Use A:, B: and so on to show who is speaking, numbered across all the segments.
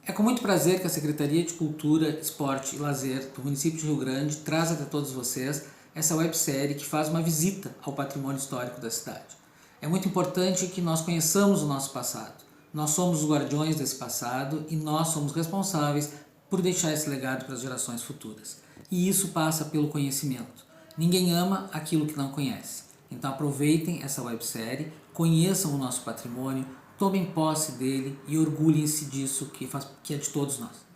A: É com muito prazer que a Secretaria de Cultura, Esporte e Lazer do município de Rio Grande traz até todos vocês essa websérie que faz uma visita ao patrimônio histórico da cidade. É muito importante que nós conheçamos o nosso passado. Nós somos os guardiões desse passado e nós somos responsáveis por deixar esse legado para as gerações futuras. E isso passa pelo conhecimento. Ninguém ama aquilo que não conhece. Então aproveitem essa websérie, conheçam o nosso patrimônio, tomem posse dele e orgulhem-se disso que é de todos nós.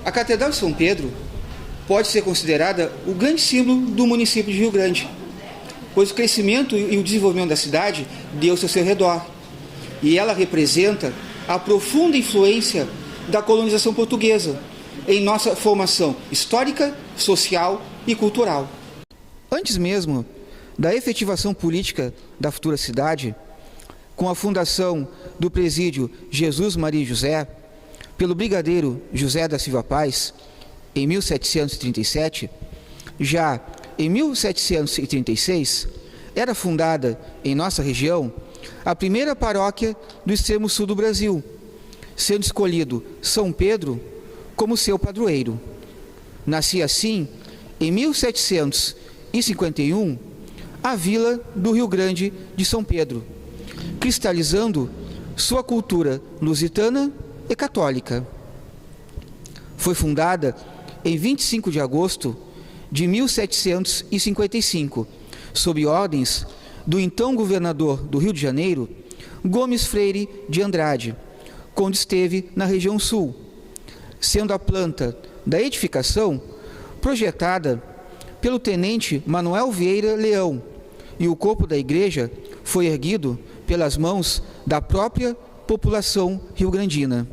B: A Catedral de São Pedro pode ser considerada o grande símbolo do município de Rio Grande, pois o crescimento e o desenvolvimento da cidade deu-se ao seu redor. E ela representa a profunda influência da colonização portuguesa em nossa formação histórica, social e cultural. Antes mesmo da efetivação política da futura cidade, com a fundação do presídio Jesus Maria e José, pelo brigadeiro José da Silva Paz, em 1737, já em 1736, era fundada em nossa região a primeira paróquia do extremo sul do Brasil, sendo escolhido São Pedro como seu padroeiro. Nascia assim, em 1751, a vila do Rio Grande de São Pedro, cristalizando sua cultura lusitana e católica. Foi fundada em 25 de agosto de 1755, sob ordens do então governador do Rio de Janeiro, Gomes Freire de Andrade, quando esteve na região sul, sendo a planta da edificação projetada pelo tenente Manuel Vieira Leão, e o corpo da igreja foi erguido pelas mãos da própria população rio-grandina.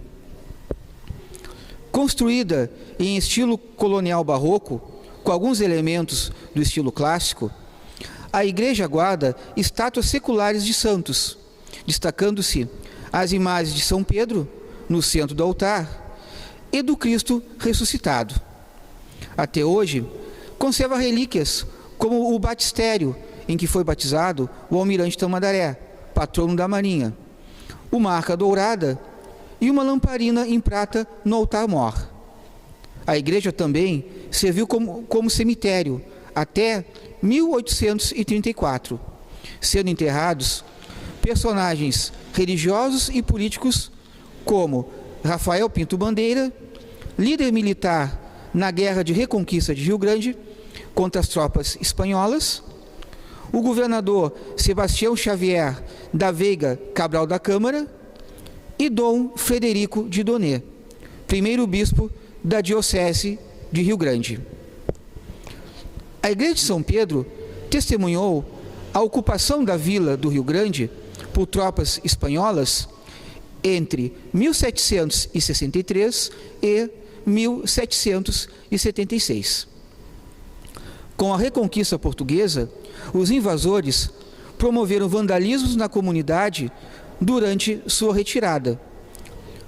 B: Construída em estilo colonial barroco, com alguns elementos do estilo clássico, a igreja guarda estátuas seculares de santos, destacando-se as imagens de São Pedro, no centro do altar, e do Cristo ressuscitado. Até hoje, conserva relíquias como o batistério em que foi batizado o almirante Tamandaré, patrono da Marinha, uma arca dourada e uma lamparina em prata no altar-mor. A igreja também serviu como cemitério até 1834, sendo enterrados personagens religiosos e políticos como Rafael Pinto Bandeira, líder militar na Guerra de Reconquista de Rio Grande contra as tropas espanholas, o governador Sebastião Xavier da Veiga Cabral da Câmara e Dom Frederico de Donê, primeiro bispo da Diocese de Rio Grande. A Igreja de São Pedro testemunhou a ocupação da vila do Rio Grande por tropas espanholas entre 1763 e 1776. Com a Reconquista Portuguesa, os invasores promoveram vandalismos na comunidade durante sua retirada,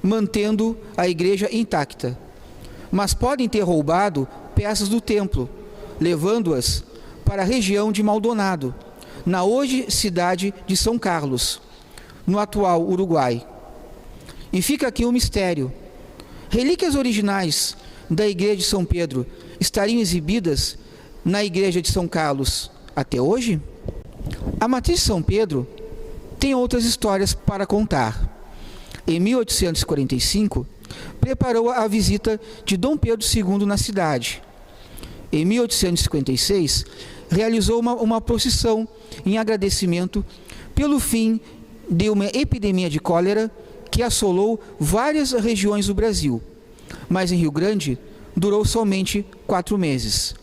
B: mantendo a igreja intacta, mas podem ter roubado peças do templo, levando-as para a região de Maldonado, na hoje cidade de São Carlos, no atual Uruguai. E fica aqui um mistério: relíquias originais da igreja de São Pedro estariam exibidas na igreja de São Carlos até hoje? A matriz de São Pedro tem outras histórias para contar. Em 1845, preparou a visita de Dom Pedro II na cidade. Em 1856, realizou uma procissão em agradecimento pelo fim de uma epidemia de cólera que assolou várias regiões do Brasil, mas em Rio Grande durou somente 4 meses.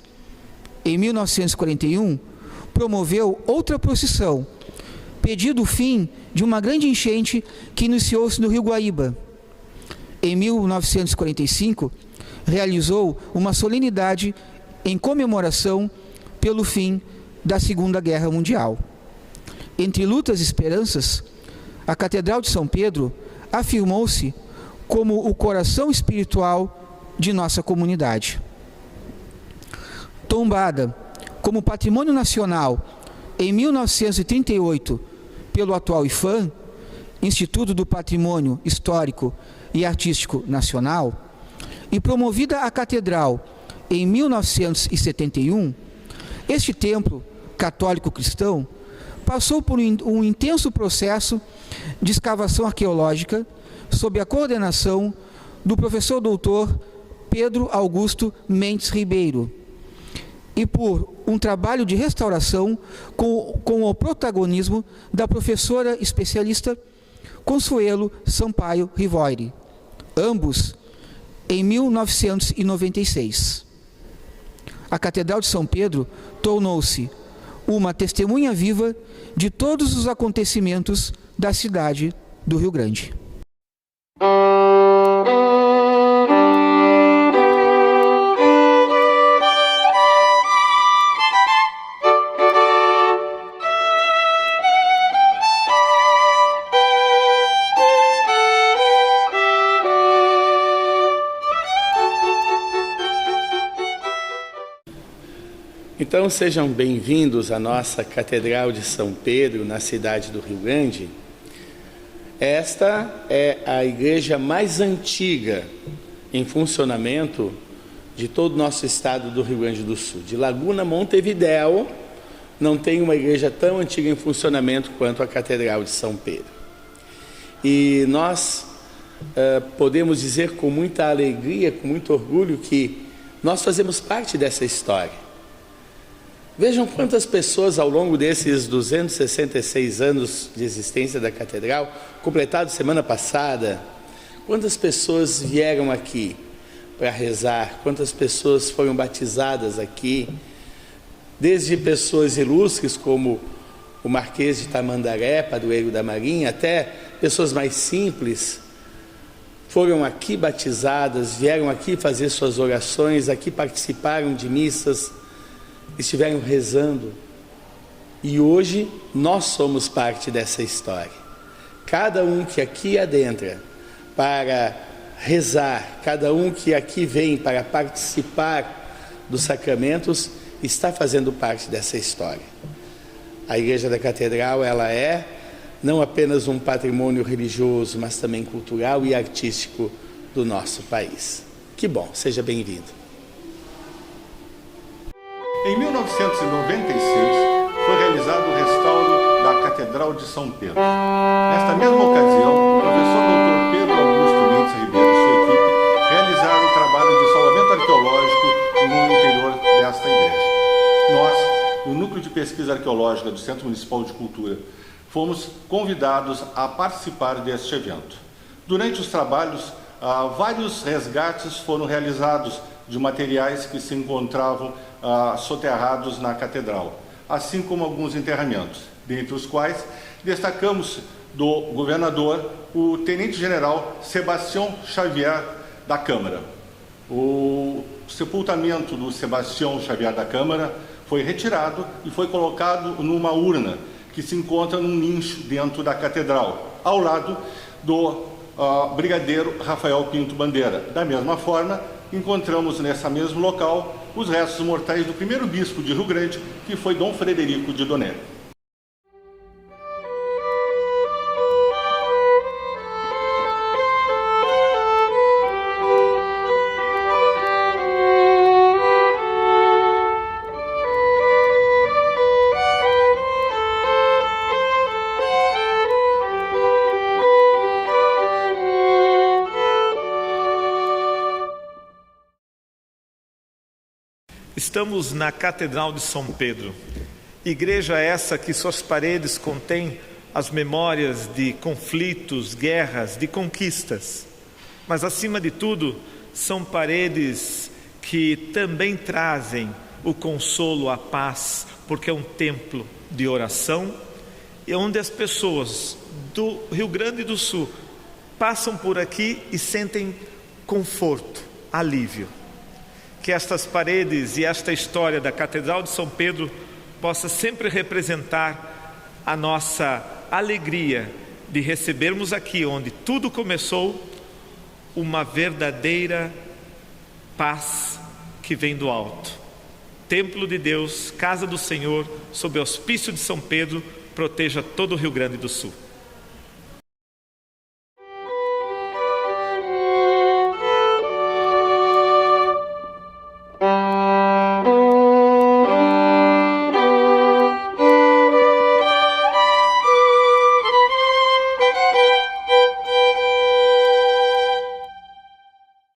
B: Em 1941, promoveu outra procissão, pedindo o fim de uma grande enchente que iniciou-se no Rio Guaíba. Em 1945, realizou uma solenidade em comemoração pelo fim da Segunda Guerra Mundial. Entre lutas e esperanças, a Catedral de São Pedro afirmou-se como o coração espiritual de nossa comunidade. Tombada como patrimônio nacional em 1938 pelo atual IPHAN, Instituto do Patrimônio Histórico e Artístico Nacional, e promovida a catedral em 1971, este templo católico cristão passou por um intenso processo de escavação arqueológica sob a coordenação do professor doutor Pedro Augusto Mendes Ribeiro e por um trabalho de restauração com o protagonismo da professora especialista Consuelo Sampaio Rivoire, ambos em 1996. A Catedral de São Pedro tornou-se uma testemunha viva de todos os acontecimentos da cidade do Rio Grande.
C: Então sejam bem-vindos à nossa Catedral de São Pedro, na cidade do Rio Grande. Esta é a igreja mais antiga em funcionamento de todo o nosso estado do Rio Grande do Sul. De Laguna Montevidéu, não tem uma igreja tão antiga em funcionamento quanto a Catedral de São Pedro. E nós podemos dizer com muita alegria, com muito orgulho, que nós fazemos parte dessa história. Vejam quantas pessoas ao longo desses 266 anos de existência da Catedral, completados semana passada, quantas pessoas vieram aqui para rezar, quantas pessoas foram batizadas aqui, desde pessoas ilustres como o Marquês de Tamandaré, padroeiro da Marinha, até pessoas mais simples, foram aqui batizadas, vieram aqui fazer suas orações, aqui participaram de missas, estiveram rezando, e hoje nós somos parte dessa história. Cada um que aqui adentra para rezar, cada um que aqui vem para participar dos sacramentos, está fazendo parte dessa história. A Igreja da Catedral, ela é não apenas um patrimônio religioso, mas também cultural e artístico do nosso país. Que bom, seja bem-vindo.
D: Em 1996, foi realizado o restauro da Catedral de São Pedro. Nesta mesma ocasião, o professor Dr. Pedro Augusto Mendes Ribeiro e sua equipe realizaram o trabalho de salvamento arqueológico no interior desta igreja. Nós, no Núcleo de Pesquisa Arqueológica do Centro Municipal de Cultura, fomos convidados a participar deste evento. Durante os trabalhos, vários resgates foram realizados de materiais que se encontravam soterrados na catedral, assim como alguns enterramentos, dentre os quais destacamos do governador o tenente-general Sebastião Xavier da Câmara. O sepultamento do Sebastião Xavier da Câmara foi retirado e foi colocado numa urna que se encontra num nicho dentro da catedral, ao lado do brigadeiro Rafael Pinto Bandeira. Da mesma forma, encontramos nesse mesmo local os restos mortais do primeiro bispo de Rio Grande, que foi Dom Frederico de Doné.
E: Estamos na Catedral de São Pedro, igreja essa que suas paredes contêm as memórias de conflitos, guerras, de conquistas, mas acima de tudo são paredes que também trazem o consolo, a paz, porque é um templo de oração e onde as pessoas do Rio Grande do Sul passam por aqui e sentem conforto, alívio. que estas paredes e esta história da Catedral de São Pedro possa sempre representar a nossa alegria de recebermos aqui, onde tudo começou, uma verdadeira paz que vem do alto. Templo de Deus, casa do Senhor, sob o auspício de São Pedro, proteja todo o Rio Grande do Sul.